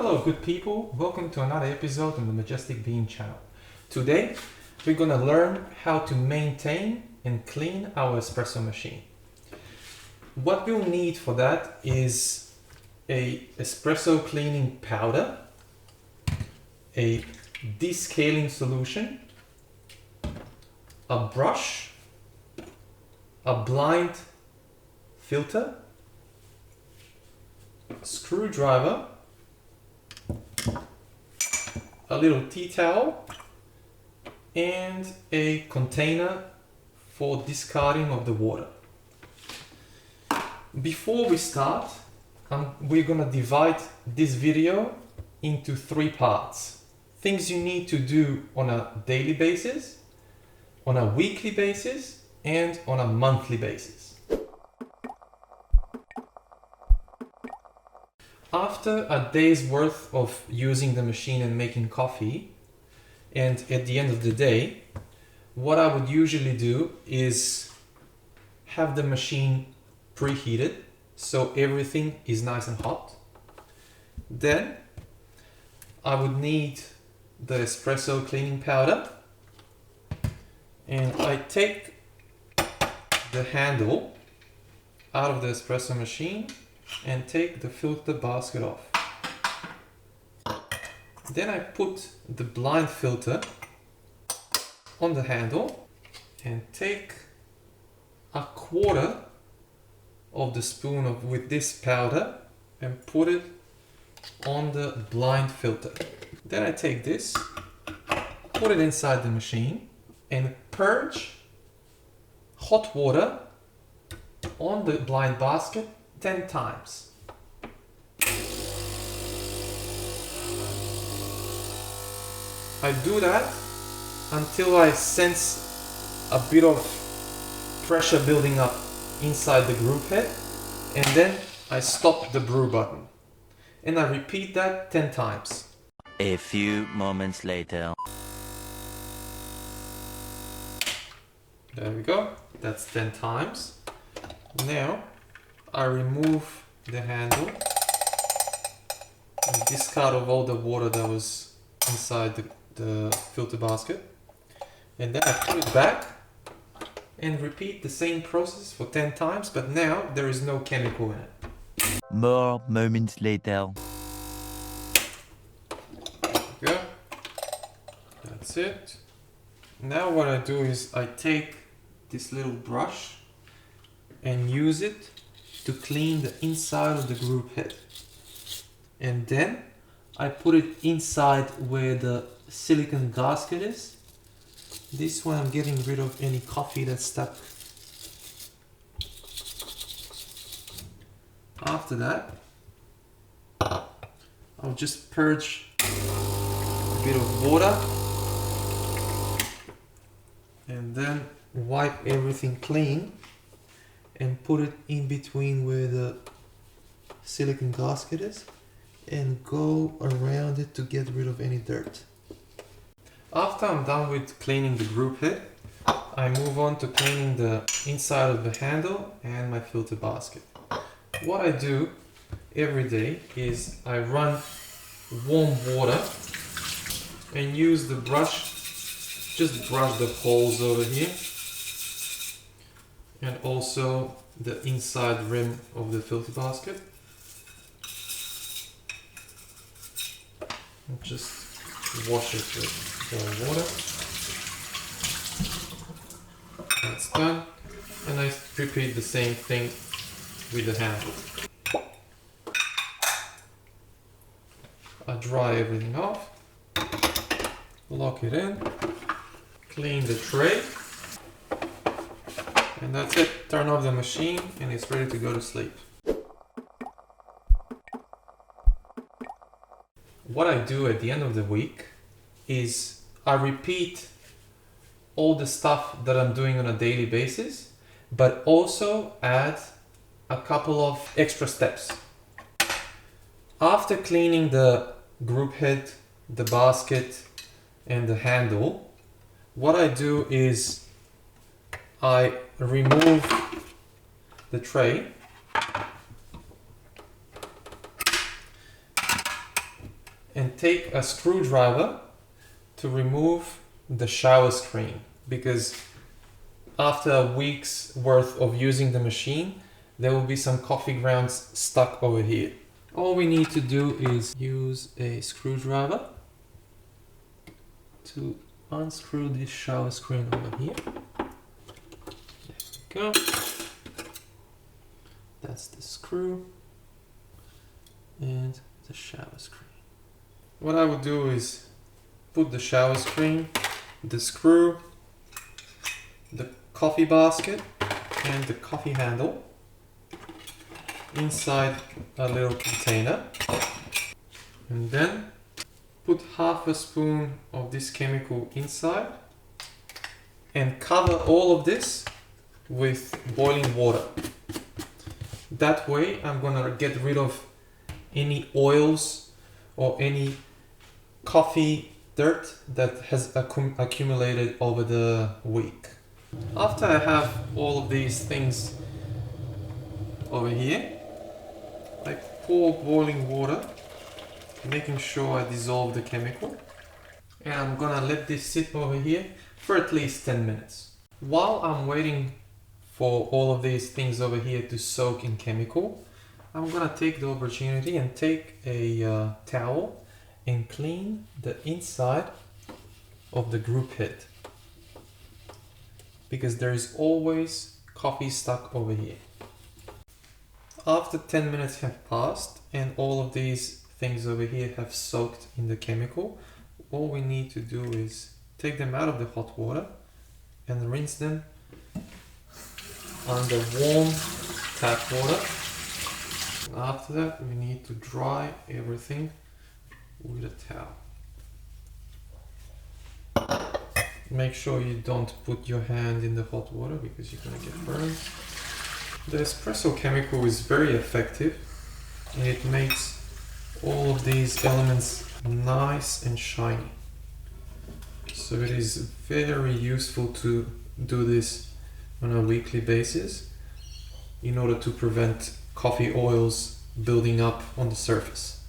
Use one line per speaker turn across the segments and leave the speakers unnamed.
Hello good people, welcome to another episode on the Majestic Bean channel. Today we're gonna learn how to maintain and clean our espresso machine. What we'll need for that is a espresso cleaning powder, a descaling solution, a brush, a blind filter, screwdriver, a little tea towel, and a container for discarding of the water. Before we start, we're gonna divide this video into 3 parts. Things you need to do on a daily basis, on a weekly basis, and on a monthly basis. After a day's worth of using the machine and making coffee, and at the end of the day, what I would usually do is have the machine preheated so everything is nice and hot. Then I would need the espresso cleaning powder, and I take the handle out of the espresso machine and take the filter basket off. Then I put the blind filter on the handle and take a quarter of the spoon with this powder and put it on the blind filter. Then I take this, put it inside the machine and purge hot water on the blind basket 10 times. I do that until I sense a bit of pressure building up inside the group head, and then I stop the brew button. And I repeat that 10 times.
A few moments later.
There we go, that's 10 times. Now I remove the handle and discard of all the water that was inside the filter basket, and then I put it back and repeat the same process for 10 times, but now there is no chemical in it.
More moments later.
There we go. That's it. Now what I do is I take this little brush and use it to clean the inside of the group head. And then I put it inside where the silicone gasket is. This one I'm getting rid of any coffee that's stuck. After that, I'll just purge a bit of water and then wipe everything clean and put it in between where the silicone gasket is and go around it to get rid of any dirt. After I'm done with cleaning the group head, I move on to cleaning the inside of the handle and my filter basket. What I do every day is I run warm water and use the brush, just brush the holes over here and also the inside rim of the filter basket. And just wash it with warm water. That's done. And I repeat the same thing with the handle. I dry everything off, lock it in, clean the tray, and that's it. Turn off the machine and it's ready to go to sleep. What I do at the end of the week is I repeat all the stuff that I'm doing on a daily basis, but also add a couple of extra steps. After cleaning the group head, the basket, and the handle, what I do is I remove the tray and take a screwdriver to remove the shower screen, because after a week's worth of using the machine, there will be some coffee grounds stuck over here. All we need to do is use a screwdriver to unscrew this shower screen over here. There we go. That's the screw and the shower screen. What I would do is put the shower screen, the screw, the coffee basket and the coffee handle inside a little container, and then put half a spoon of this chemical inside and cover all of this with boiling water. That way I'm gonna get rid of any oils or any coffee dirt that has accumulated over the week. After I have all of these things over here, I pour boiling water, making sure I dissolve the chemical, and I'm gonna let this sit over here for at least 10 minutes. While I'm waiting for all of these things over here to soak in chemical, I'm gonna take the opportunity and take a towel and clean the inside of the group head, because there is always coffee stuck over here. After 10 minutes have passed and all of these things over here have soaked in the chemical, all we need to do is take them out of the hot water and rinse them under warm tap water. After that, we need to dry everything with a towel. Make sure you don't put your hand in the hot water because you're gonna get burned. The espresso chemical is very effective and it makes all of these elements nice and shiny. So it is very useful to do this on a weekly basis in order to prevent coffee oils building up on the surface.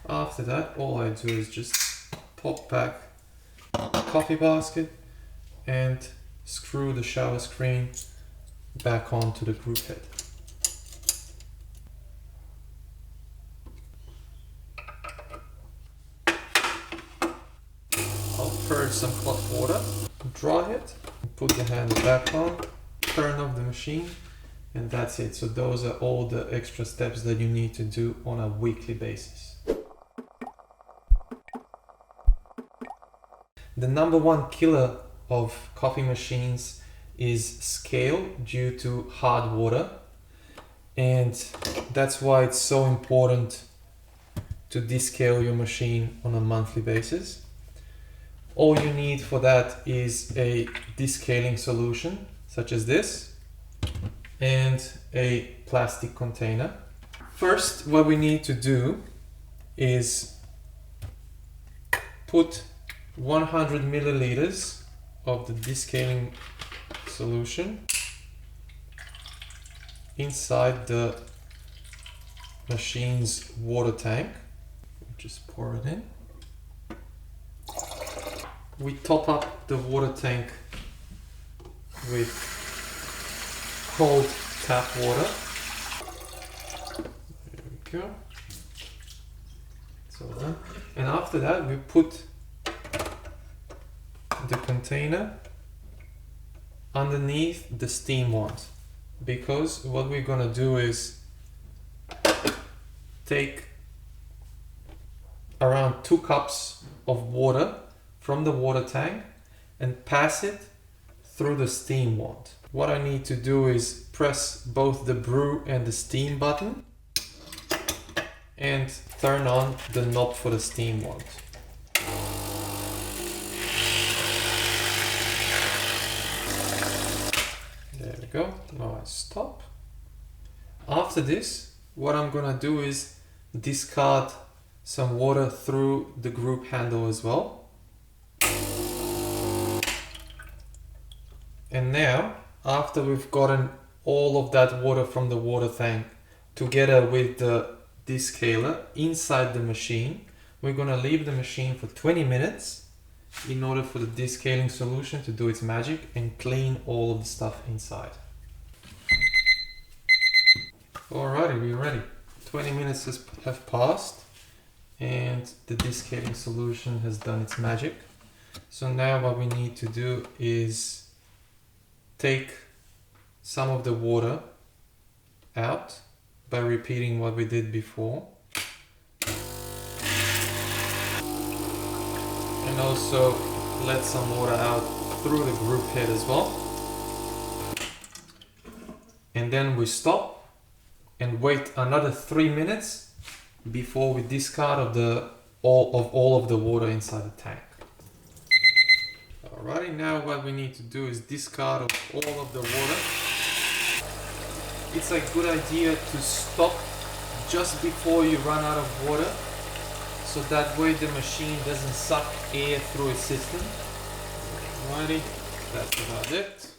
After that, all I do is just pop back the coffee basket and screw the shower screen back onto the group head. I'll purge some hot water, dry it, put the hand back on, turn off the machine, and that's it. So those are all the extra steps that you need to do on a weekly basis. The number one killer of coffee machines is scale due to hard water, and that's why it's so important to descale your machine on a monthly basis. All you need for that is a descaling solution such as this and a plastic container. First, what we need to do is put 100 milliliters of the descaling solution inside the machine's water tank. Just pour it in. We top up the water tank with cold tap water. There we go. So done. And after that, we put the container underneath the steam wand, because what we're gonna do is take around 2 cups of water from the water tank and pass it through the steam wand. What I need to do is press both the brew and the steam button and turn on the knob for the steam wand. There we go. Now I stop. After this, what I'm gonna do is discard some water through the group handle as well. And now, after we've gotten all of that water from the water tank together with the descaler inside the machine. We're gonna leave the machine for 20 minutes in order for the descaling solution to do its magic and clean all of the stuff inside. Alrighty, we're ready. 20 minutes have passed and the descaling solution has done its magic. So now what we need to do is take some of the water out by repeating what we did before. And also let some water out through the group head as well. And then we stop and wait another 3 minutes before we discard all of the water inside the tank. Alrighty, now what we need to do is discard all of the water. It's a good idea to stop just before you run out of water, so that way the machine doesn't suck air through its system. Alrighty, that's about it.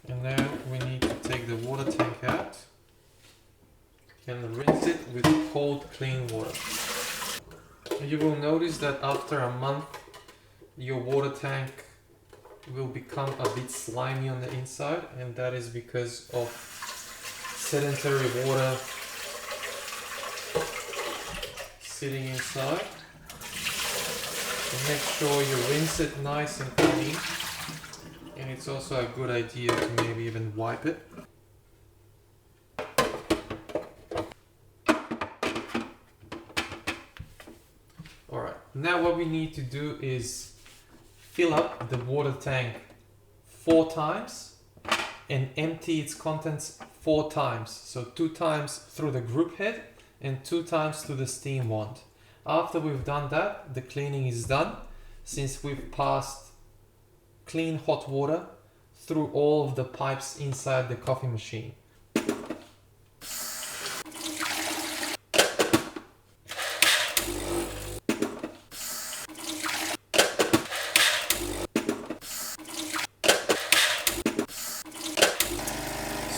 And now we need to take the water tank out and rinse it with cold, clean water. You will notice that after a month, your water tank will become a bit slimy on the inside, and that is because of sedentary water sitting inside. So make sure you rinse it nice and clean. And it's also a good idea to maybe even wipe it. Alright, now what we need to do is fill up the water tank 4 times and empty its contents 4 times. So 2 times through the group head and 2 times through the steam wand. After we've done that, the cleaning is done, since we've passed clean hot water through all of the pipes inside the coffee machine.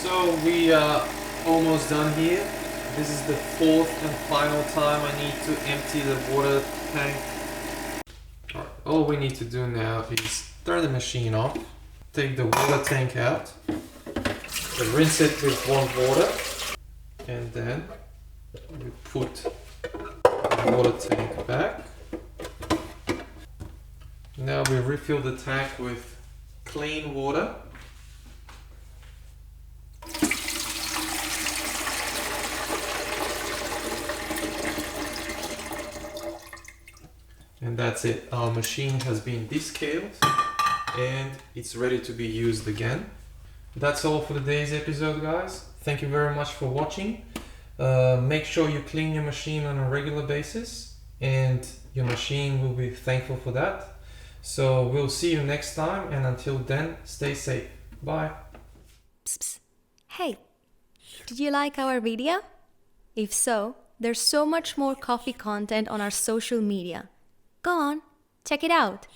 So we are almost done here. This is the 4th and final time I need to empty the water tank. All we need to do now is turn the machine off, take the water tank out, rinse it with warm water, and then we put the water tank back. Now we refill the tank with clean water. And that's it. Our machine has been descaled and it's ready to be used again. That's all for today's episode, guys. Thank you very much for watching. Make sure you clean your machine on a regular basis and your machine will be thankful for that. So we'll see you next time, and until then, stay safe. Bye.
Psst, psst. Hey, did you like our video? If so, there's so much more coffee content on our social media. Go on, check it out.